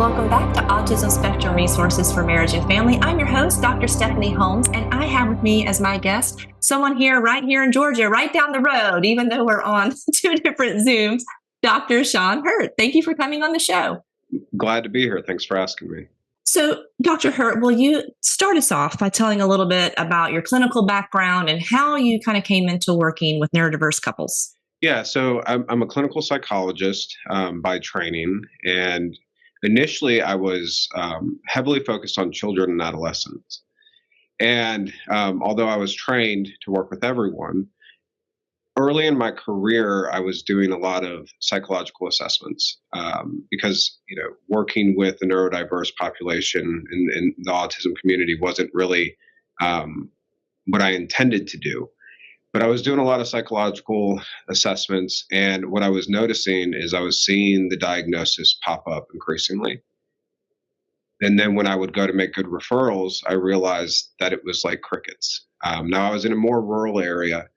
Welcome back to Autism Spectrum Resources for Marriage and Family. I'm your host, Dr. Stephanie Holmes, and I have with me as my guest someone right here in Georgia, right down the road, even though we're on two different Zooms, Dr. Sean Hirt. Thank you for coming on the show. Glad to be here. Thanks for asking me. So, Dr. Hirt, will you start us off by telling a little bit about your clinical background and how you kind of came into working with neurodiverse couples? Yeah, so I'm a clinical psychologist by training, and initially I was heavily focused on children and adolescents. And although I was trained to work with everyone, early in my career, I was doing a lot of psychological assessments because, working with the neurodiverse population in the autism community wasn't really what I intended to do. But I was doing a lot of psychological assessments, and what I was noticing is I was seeing the diagnosis pop up increasingly. And then when I would go to make good referrals, I realized that it was like crickets. Now, I was in a more rural area,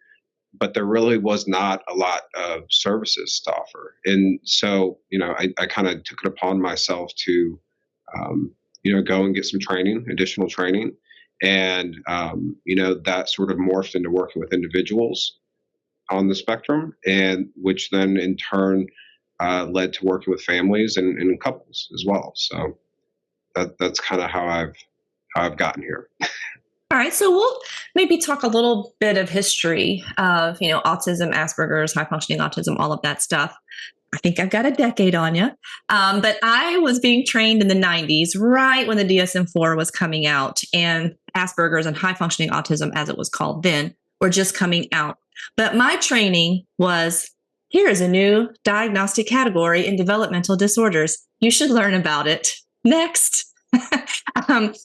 but there really was not a lot of services to offer. And so, I kind of took it upon myself to, go and get some training, additional training. And, that sort of morphed into working with individuals on the spectrum, and which then in turn led to working with families and couples as well. So that's kind of how I've gotten here. All right. So we'll maybe talk a little bit of history of, autism, Asperger's, high functioning autism, all of that stuff. I think I've got a decade on you. But I was being trained in the 90s, right when the DSM-IV was coming out, and Asperger's and high functioning autism, as it was called then, were just coming out. But my training was, here is a new diagnostic category in developmental disorders. You should learn about it. Next.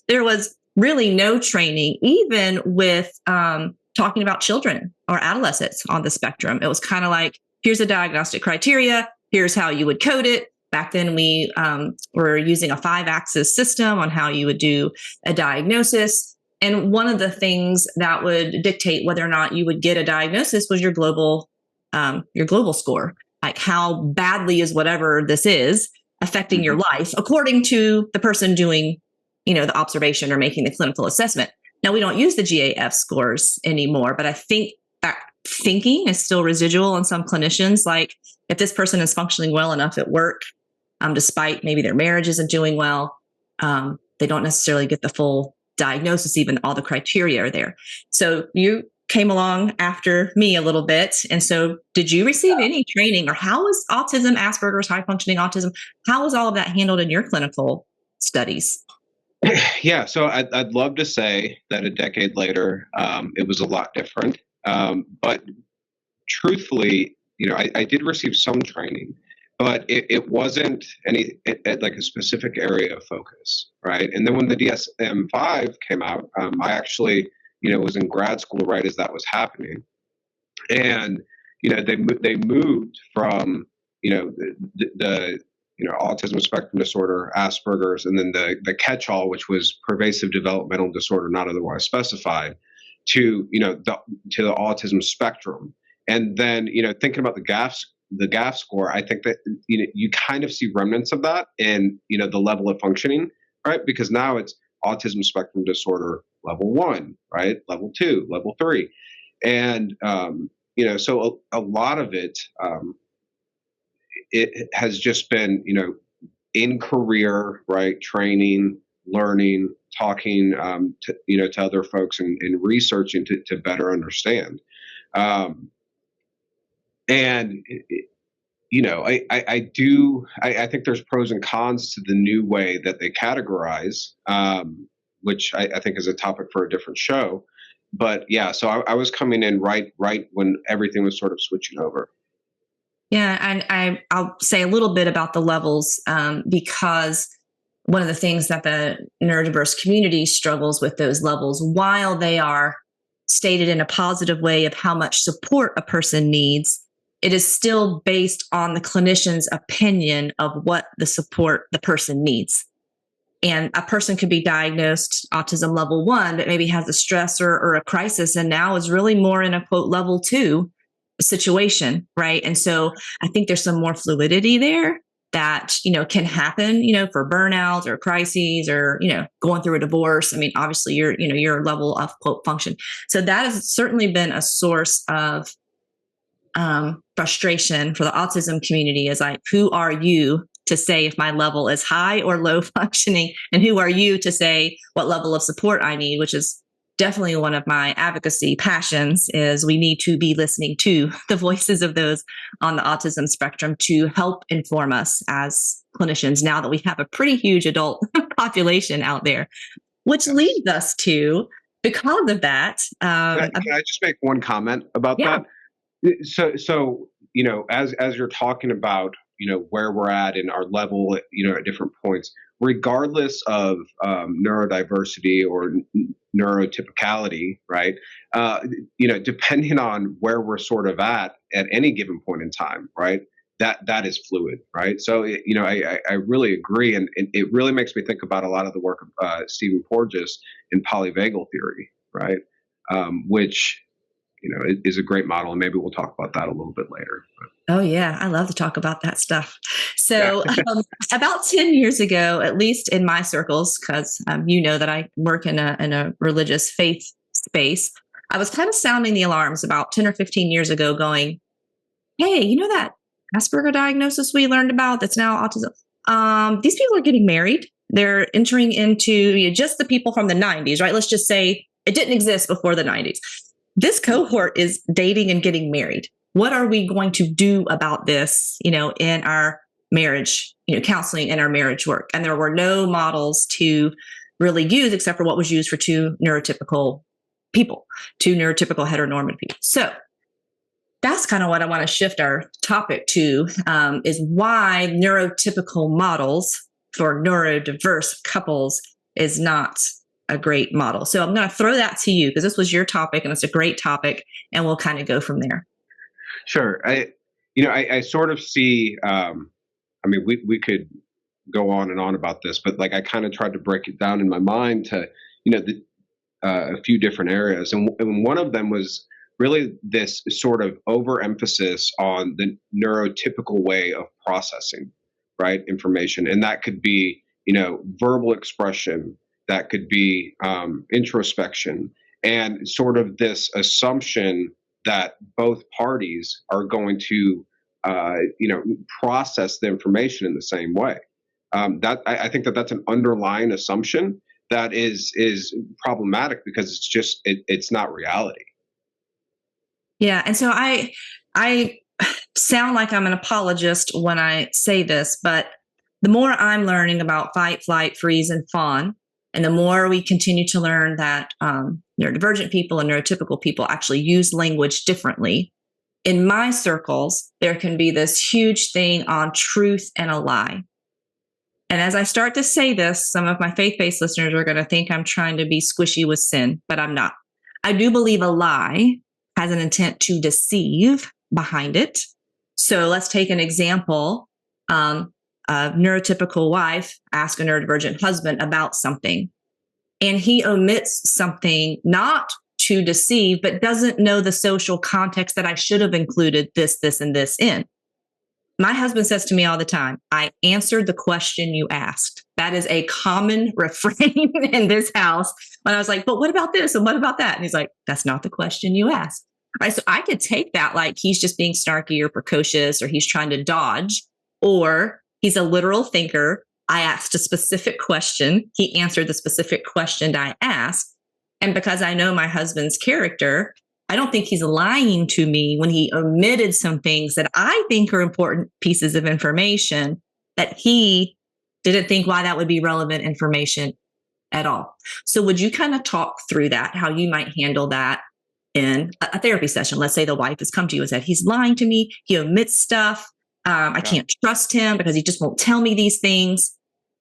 There was really no training, even with talking about children or adolescents on the spectrum. It was kind of like, here's a diagnostic criteria. Here's how you would code it. Back then, we were using a 5-axis system on how you would do a diagnosis. And one of the things that would dictate whether or not you would get a diagnosis was your global score. Like, how badly is whatever this is affecting your life, according to the person doing, the observation or making the clinical assessment. Now, we don't use the GAF scores anymore, but I think that thinking is still residual in some clinicians. Like, if this person is functioning well enough at work, despite maybe their marriage isn't doing well, they don't necessarily get the full diagnosis, even all the criteria are there. So you came along after me a little bit. And so did you receive any training, or how was autism, Asperger's, high functioning autism, how was all of that handled in your clinical studies? Yeah, so I'd love to say that a decade later, it was a lot different. But truthfully, I did receive some training, but it wasn't like a specific area of focus, right? And then when the DSM-IV came out, I actually, was in grad school right as that was happening, and they moved from the autism spectrum disorder, Asperger's, and then the catch-all, which was pervasive developmental disorder not otherwise specified, to the autism spectrum. And then thinking about the GAF score, I think that you kind of see remnants of that in the level of functioning, right? Because now it's autism spectrum disorder level 1, right? Level 2, level 3, and so a lot of it it has just been in career, right? Training, learning, talking to other folks, and researching to better understand. And I think there's pros and cons to the new way that they categorize, which I think is a topic for a different show. But yeah, so I was coming in right when everything was sort of switching over. Yeah, and I'll say a little bit about the levels because one of the things that the neurodiverse community struggles with those levels, while they are stated in a positive way of how much support a person needs, it is still based on the clinician's opinion of what the support the person needs. And a person could be diagnosed autism level 1, but maybe has a stress or a crisis, and now is really more in a quote level 2 situation, right? And so I think there's some more fluidity there that, can happen, for burnout or crises or, going through a divorce. I mean, obviously your level of quote function. So that has certainly been a source of frustration for the autism community, is like, who are you to say if my level is high or low functioning? And who are you to say what level of support I need, which is definitely one of my advocacy passions. Is we need to be listening to the voices of those on the autism spectrum to help inform us as clinicians, now that we have a pretty huge adult population out there, which leads us to, because of that. Can I just make one comment about Yeah. that? So as you're talking about where we're at in our level, at different points, regardless of neurodiversity or neurotypicality, right? Depending on where we're sort of at any given point in time, right? That is fluid, right? So I really agree, and it really makes me think about a lot of the work of Stephen Porges in polyvagal theory, right? Which is a great model, and maybe we'll talk about that a little bit later. Oh, yeah. I love to talk about that stuff. So, Yeah. about 10 years ago, at least in my circles, because that I work in a religious faith space, I was kind of sounding the alarms about 10 or 15 years ago, going, hey, that Asperger diagnosis we learned about that's now autism? These people are getting married. They're entering into just the people from the 90s, right? Let's just say it didn't exist before the 90s. This cohort is dating and getting married. What are we going to do about this, in our marriage, counseling and our marriage work? And there were no models to really use except for what was used for two neurotypical heteronormative people. So that's kind of what I want to shift our topic to, is why neurotypical models for neurodiverse couples is not a great model. So I'm going to throw that to you, because this was your topic and it's a great topic, and we'll kind of go from there. Sure. I sort of see, we could go on and on about this, but I kind of tried to break it down in my mind to, a few different areas. And one of them was really this sort of overemphasis on the neurotypical way of processing, right, information. And that could be, verbal expression, that could be introspection, and sort of this assumption that both parties are going to, process the information in the same way. I think that's an underlying assumption that is problematic, because it's not reality. Yeah, and so I sound like I'm an apologist when I say this, but the more I'm learning about fight, flight, freeze, and fawn, and the more we continue to learn that neurodivergent people and neurotypical people actually use language differently, in my circles, there can be this huge thing on truth and a lie. And as I start to say this, some of my faith-based listeners are going to think I'm trying to be squishy with sin, but I'm not. I do believe a lie has an intent to deceive behind it. So let's take an example. A neurotypical wife asks a neurodivergent husband about something, and he omits something not to deceive, but doesn't know the social context that I should have included this, and this in. My husband says to me all the time, I answered the question you asked. That is a common refrain in this house. When I was like, but what about this? And what about that? And he's like, that's not the question you asked. Right, so I could take that like he's just being snarky or precocious, or he's trying to dodge, or he's a literal thinker. I asked a specific question. He answered the specific question I asked. And because I know my husband's character, I don't think he's lying to me when he omitted some things that I think are important pieces of information that he didn't think why that would be relevant information at all. So would you kind of talk through that, how you might handle that in a therapy session? Let's say the wife has come to you and said, he's lying to me. He omits stuff. I can't trust him because he just won't tell me these things.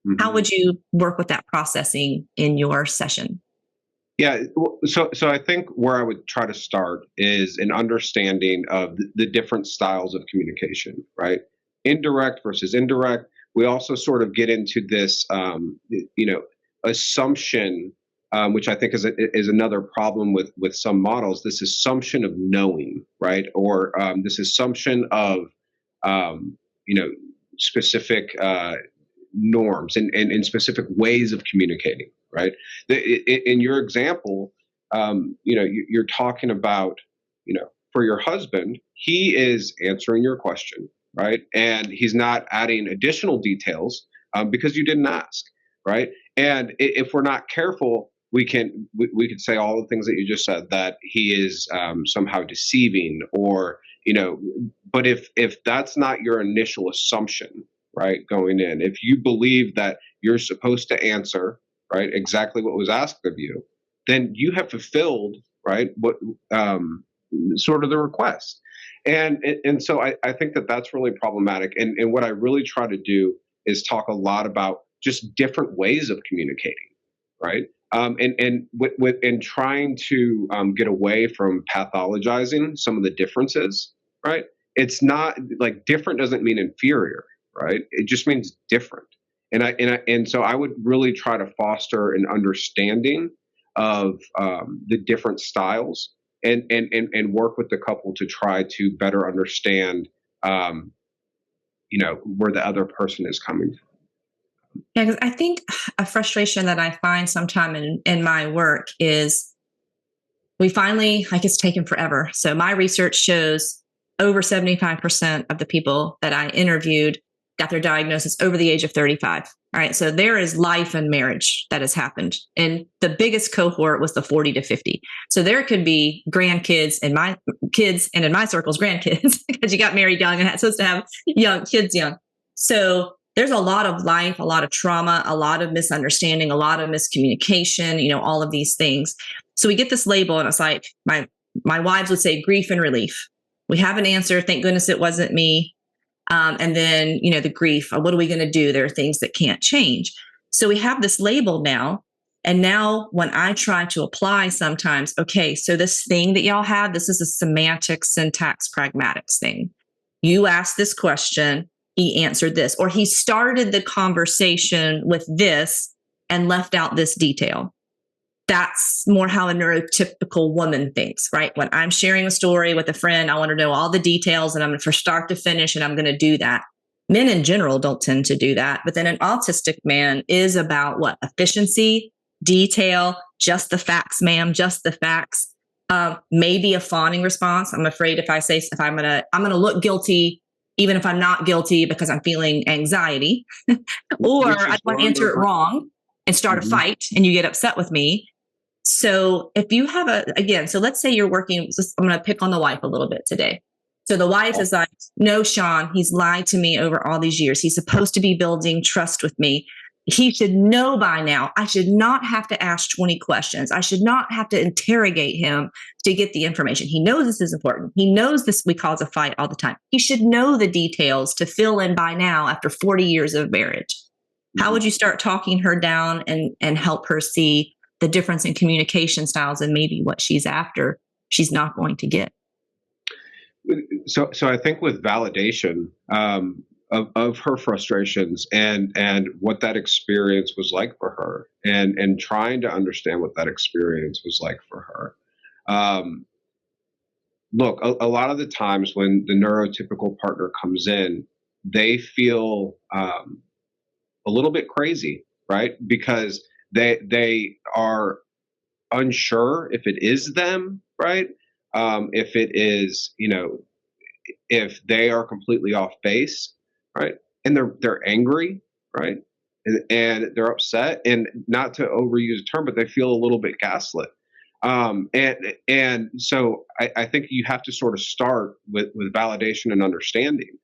Mm-hmm. How would you work with that processing in your session? Yeah, so I think where I would try to start is an understanding of the different styles of communication, right? Indirect versus indirect. We also sort of get into this, assumption, which I think is another problem with some models. This assumption of knowing, right? Or this assumption of, specific norms and specific ways of communicating, right? In your example, you're talking about, for your husband, he is answering your question, right? And he's not adding additional details because you didn't ask, right? And if we're not careful, we could say all the things that you just said, that he is somehow deceiving, or but if that's not your initial assumption, right, going in, if you believe that you're supposed to answer, right, exactly what was asked of you, then you have fulfilled, right, what sort of the request. And so I think that that's really problematic. And what I really try to do is talk a lot about just different ways of communicating, right? And trying to get away from pathologizing some of the differences, right? It's not like different doesn't mean inferior, right? It just means different. And so I would really try to foster an understanding of the different styles, and work with the couple to try to better understand, where the other person is coming from. Yeah, because I think a frustration that I find sometime in my work is we finally, like, it's taken forever. So my research shows over 75% of the people that I interviewed got their diagnosis over the age of 35. All right. So there is life and marriage that has happened. And the biggest cohort was the 40 to 50. So there could be grandkids and my kids, and in my circles, grandkids, because you got married young and supposed to have young kids young. So there's a lot of life, a lot of trauma, a lot of misunderstanding, a lot of miscommunication, all of these things. So we get this label, and it's like my wives would say grief and relief. We have an answer. Thank goodness it wasn't me. And then, the grief, what are we going to do? There are things that can't change. So we have this label now. And now when I try to apply sometimes, okay, so this thing that y'all have, this is a semantic, syntax, pragmatics thing. You asked this question, he answered this, or he started the conversation with this and left out this detail. That's more how a neurotypical woman thinks, right? When I'm sharing a story with a friend, I want to know all the details, and I'm from start to finish, and I'm going to do that. Men in general don't tend to do that. But then an autistic man is about what? Efficiency, detail, just the facts, ma'am, just the facts. Maybe a fawning response. I'm afraid if I'm going to look guilty, even if I'm not guilty, because I'm feeling anxiety, or I want to answer it wrong and start a fight, and you get upset with me. So if you have so let's say you're working, I'm going to pick on the wife a little bit today. So the wife is like, no, Sean, he's lied to me over all these years. He's supposed to be building trust with me. He should know by now. I should not have to ask 20 questions. I should not have to interrogate him to get the information. He knows this is important. He knows this we cause a fight all the time. He should know the details to fill in by now after 40 years of marriage. How would you start talking her down and help her see the difference in communication styles and maybe what she's after she's not going to get? So I think with validation of her frustrations and what that experience was like for her, and trying to understand what that experience was like for her. Look, a lot of the times when the neurotypical partner comes in, they feel a little bit crazy, right? Because they are unsure if it is them, right? If it is, if they are completely off base, right? And they're angry, right? And they're upset, and not to overuse a term, but they feel a little bit gaslit. And so I think you have to sort of start with validation and understanding,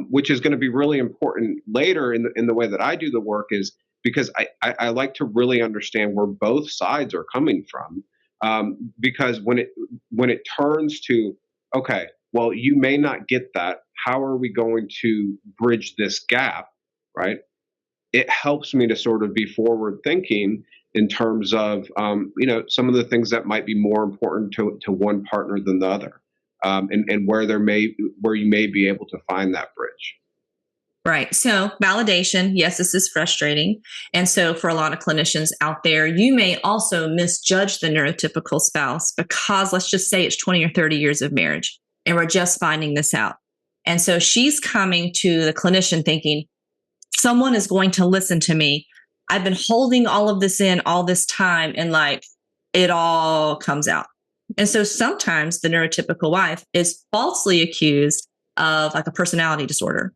which is going to be really important later in the way that I do the work, is because I like to really understand where both sides are coming from. Because when it turns to, okay, well, you may not get that, how are we going to bridge this gap, right? It helps me to sort of be forward thinking in terms of, some of the things that might be more important to one partner than the other, and where you may be able to find that bridge. Right. So validation, yes, this is frustrating. And so for a lot of clinicians out there, you may also misjudge the neurotypical spouse because let's just say it's 20 or 30 years of marriage and we're just finding this out. And so she's coming to the clinician thinking, someone is going to listen to me. I've been holding all of this in all this time, and like it all comes out. And so sometimes the neurotypical wife is falsely accused of like a personality disorder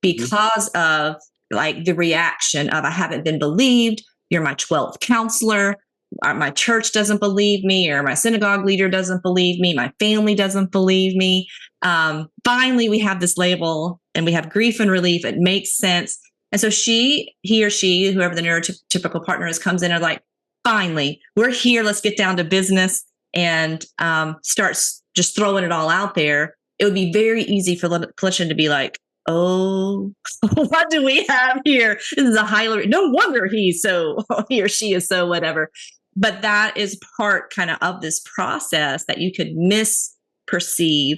because of like the reaction of, I haven't been believed. You're my 12th counselor. My church doesn't believe me, or my synagogue leader doesn't believe me. My family doesn't believe me. Finally, we have this label and we have grief and relief. It makes sense. And so he or she, whoever the neurotypical partner is, comes in and like, finally, we're here. Let's get down to business and starts just throwing it all out there. It would be very easy for the clinician to be like, oh, what do we have here? This is a highly, no wonder he or she is so whatever. But that is part kind of this process that you could misperceive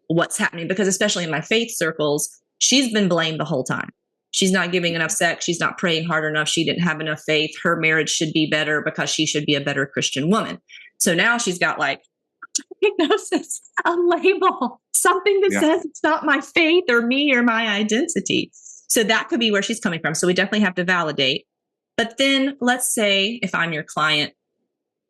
what's happening, because especially in my faith circles, she's been blamed the whole time. She's not giving enough sex. She's not praying hard enough. She didn't have enough faith. Her marriage should be better because she should be a better Christian woman. So now she's got like diagnosis, a label, something that says it's not my faith or me or my identity. So that could be where she's coming from. So we definitely have to validate. But then let's say if I'm your client,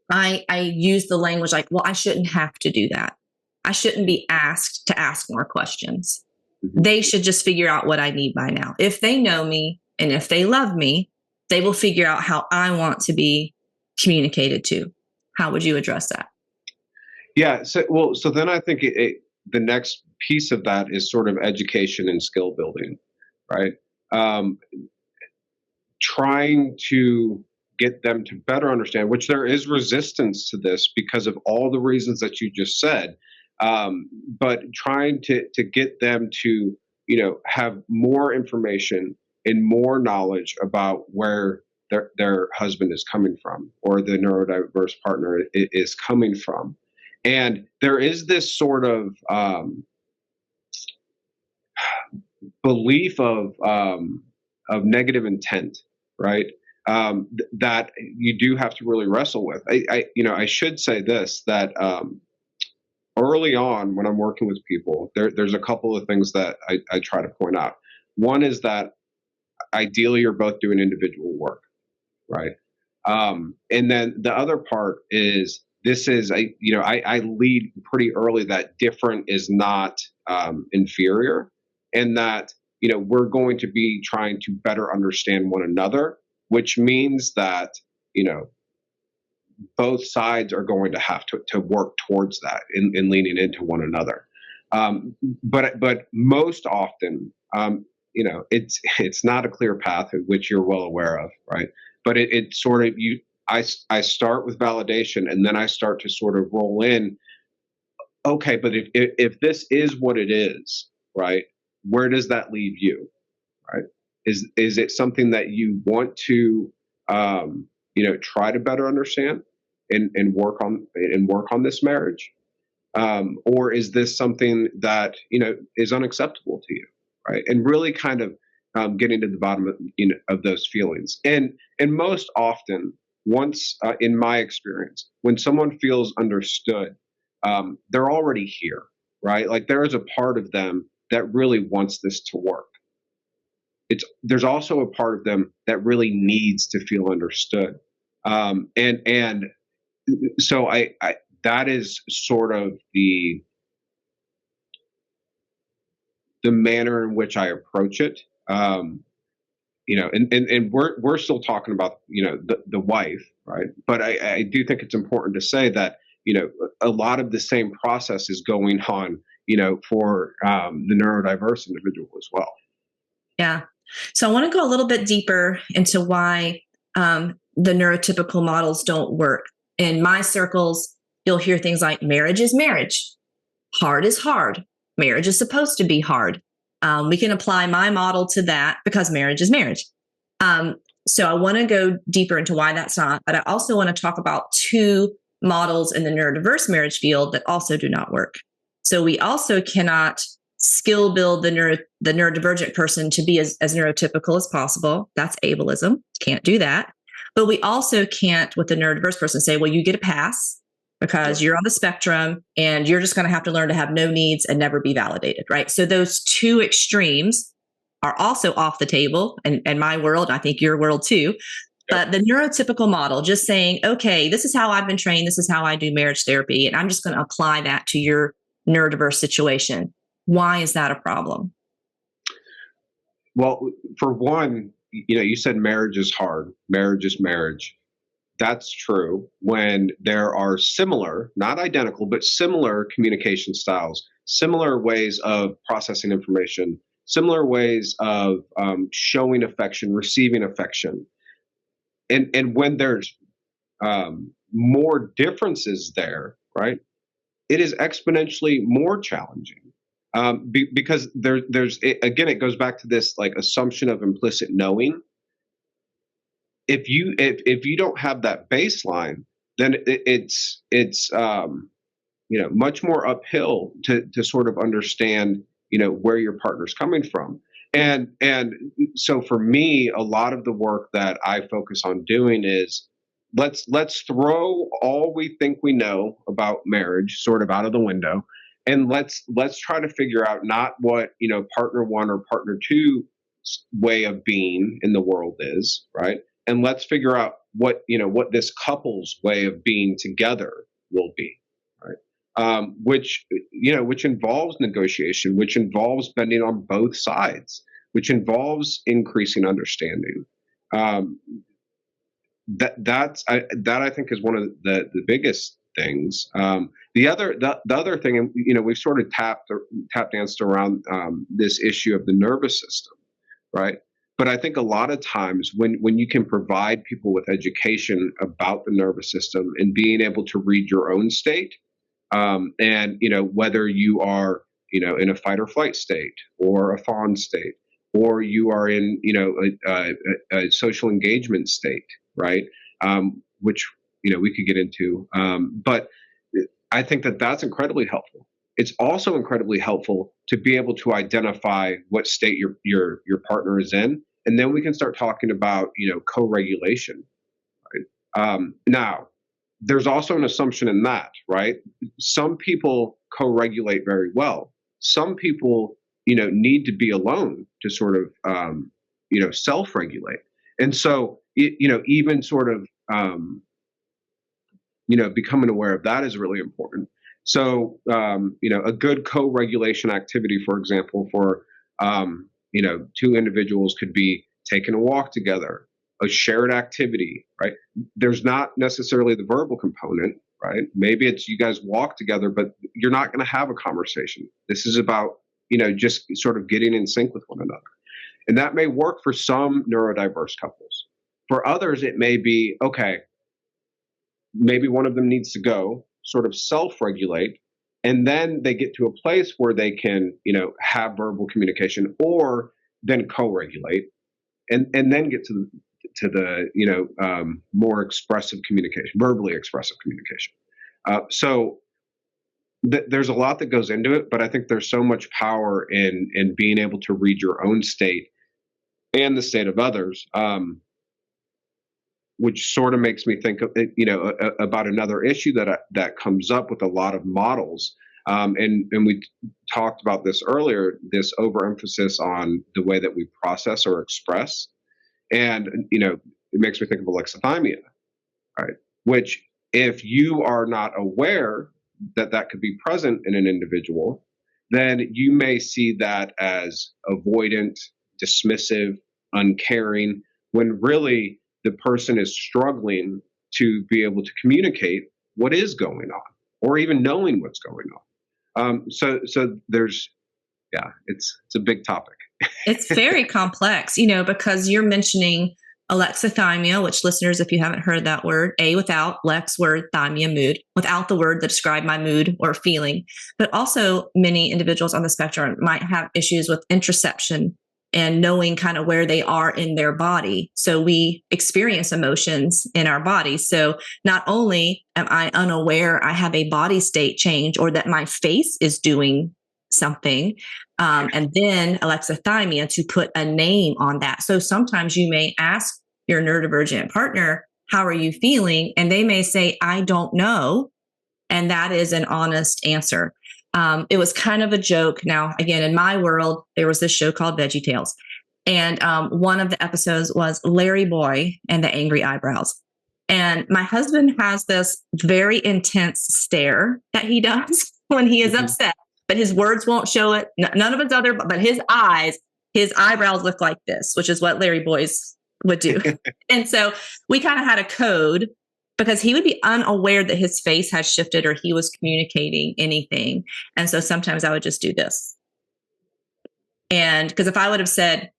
I use the language like, well, I shouldn't have to do that. I shouldn't be asked to ask more questions. They should just figure out what I need by now. If they know me and if they love me, they will figure out how I want to be communicated to. How would you address that? Yeah. So then I think the next piece of that is sort of education and skill building, right? Trying to get them to better understand, which there is resistance to this because of all the reasons that you just said. But trying to get them to, have more information and more knowledge about where their husband is coming from, or the neurodiverse partner is coming from. And there is this sort of belief of negative intent, right? That you do have to really wrestle with. I should say this, that early on when I'm working with people, there's a couple of things that I try to point out. One is that ideally you're both doing individual work, right? And then the other part is, I lead pretty early that different is not inferior, and that, we're going to be trying to better understand one another, which means that, both sides are going to have to work towards that in leaning into one another. But most often, it's not a clear path, which you're well aware of, right? But it sort of, I start with validation, and then I start to sort of roll in, okay, but if this is what it is, right, where does that leave you, right? Is it something that you want to, try to better understand and work on this marriage? Or is this something that, is unacceptable to you, right? And really kind of getting to the bottom of those feelings. And most often, once in my experience, when someone feels understood, they're already here, right? Like there is a part of them that really wants this to work. There's also a part of them that really needs to feel understood. And so I that is sort of the manner in which I approach it. And we're still talking about, the wife, right? But I do think it's important to say that, a lot of the same process is going on, for the neurodiverse individual as well. Yeah. So I want to go a little bit deeper into why the neurotypical models don't work. In my circles, you'll hear things like marriage is marriage. Hard is hard. Marriage is supposed to be hard. We can apply my model to that because marriage is marriage. So I want to go deeper into why that's not, but I also want to talk about two models in the neurodiverse marriage field that also do not work. So we also cannot skill build the neurodivergent person to be as neurotypical as possible. That's ableism. Can't do that. But we also can't, with the neurodiverse person, say, well, you get a pass because you're on the spectrum and you're just going to have to learn to have no needs and never be validated, right? So those two extremes are also off the table in my world, and I think your world too. But the neurotypical model, just saying, okay, this is how I've been trained, this is how I do marriage therapy, and I'm just going to apply that to your neurodiverse situation. Why is that a problem? Well, for one, you said marriage is hard. Marriage is marriage. That's true when there are similar, not identical, but similar communication styles, similar ways of processing information, similar ways of showing affection, receiving affection. And when there's more differences there, right, it is exponentially more challenging. Because again, it goes back to this like assumption of implicit knowing. If you don't have that baseline, then it's much more uphill to sort of understand where your partner's coming from. And so for me, a lot of the work that I focus on doing is let's throw all we think we know about marriage sort of out of the window, and let's try to figure out not what partner one or partner two way of being in the world is, right? And let's figure out what this couple's way of being together will be, right? Which involves negotiation, which involves bending on both sides, which involves increasing understanding. That I think is one of the biggest things. The other thing, and we've sort of tap danced around this issue of the nervous system, right? But I think a lot of times when you can provide people with education about the nervous system and being able to read your own state, and whether you are in a fight or flight state or a fawn state, or you are in a social engagement state, right? Which we could get into, but I think that that's incredibly helpful. It's also incredibly helpful to be able to identify what state your partner is in, and then we can start talking about co-regulation. Right? Now, there's also an assumption in that, right? Some people co-regulate very well. Some people need to be alone to sort of self-regulate, and so even sort of becoming aware of that is really important. So, a good co-regulation activity, for example, for, two individuals could be taking a walk together, a shared activity, right? There's not necessarily the verbal component, right? Maybe it's you guys walk together, but you're not going to have a conversation. This is about, just sort of getting in sync with one another. And that may work for some neurodiverse couples. For others, it may be, okay, maybe one of them needs to go sort of self-regulate, and then they get to a place where they can, have verbal communication, or then co-regulate, and then get to the more expressive communication, verbally expressive communication. So there's a lot that goes into it, but I think there's so much power in being able to read your own state and the state of others. Which sort of makes me think of, about another issue that comes up with a lot of models. And we talked about this earlier, this overemphasis on the way that we process or express. And, it makes me think of alexithymia, right? Which, if you are not aware that could be present in an individual, then you may see that as avoidant, dismissive, uncaring, when really the person is struggling to be able to communicate what is going on, or even knowing what's going on. So there's, it's a big topic. It's very complex, because you're mentioning alexithymia, which, listeners, if you haven't heard that word, A without, lex word, thymia, mood, without the word that describe my mood or feeling. But also many individuals on the spectrum might have issues with interoception and knowing kind of where they are in their body. So we experience emotions in our body. So not only am I unaware I have a body state change, or that my face is doing something, and then alexithymia, to put a name on that. So sometimes you may ask your neurodivergent partner, how are you feeling? And they may say, I don't know. And that is an honest answer. It was kind of a joke. Now, again, in my world, there was this show called VeggieTales. And one of the episodes was Larry Boy and the Angry Eyebrows. And my husband has this very intense stare that he does when he is upset, but his words won't show it. None of his other, but his eyebrows look like this, which is what Larry Boys would do. And so we kind of had a code because he would be unaware that his face has shifted or he was communicating anything. And so sometimes I would just do this. And because if I would have said,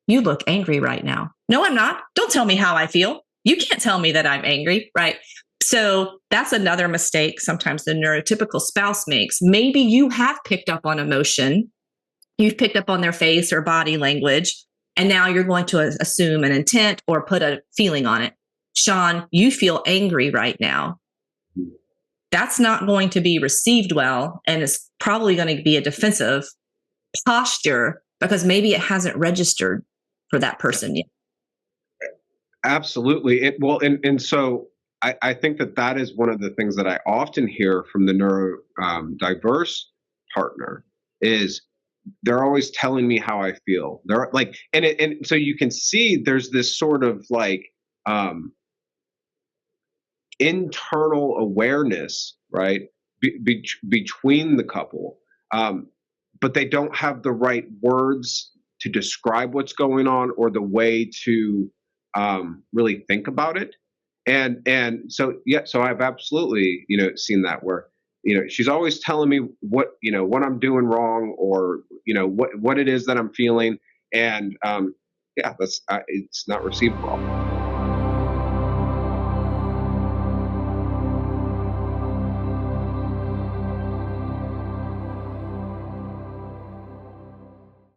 "You look angry right now." "No, I'm not. Don't tell me how I feel. You can't tell me that I'm angry," right? So that's another mistake sometimes the neurotypical spouse makes. Maybe you have picked up on emotion. You've picked up on their face or body language, and now you're going to assume an intent or put a feeling on it. "Sean, you feel angry right now." That's not going to be received well, and it's probably going to be a defensive posture because maybe it hasn't registered for that person yet. Absolutely. And so I think that is one of the things that I often hear from the neurodiverse partner is they're always telling me how I feel. They're like, and so you can see there's this sort of like internal awareness, right, between the couple, but they don't have the right words to describe what's going on or the way to really think about it. And so so I've absolutely seen that where she's always telling me what I'm doing wrong or what it is that I'm feeling, and that's it's not received well.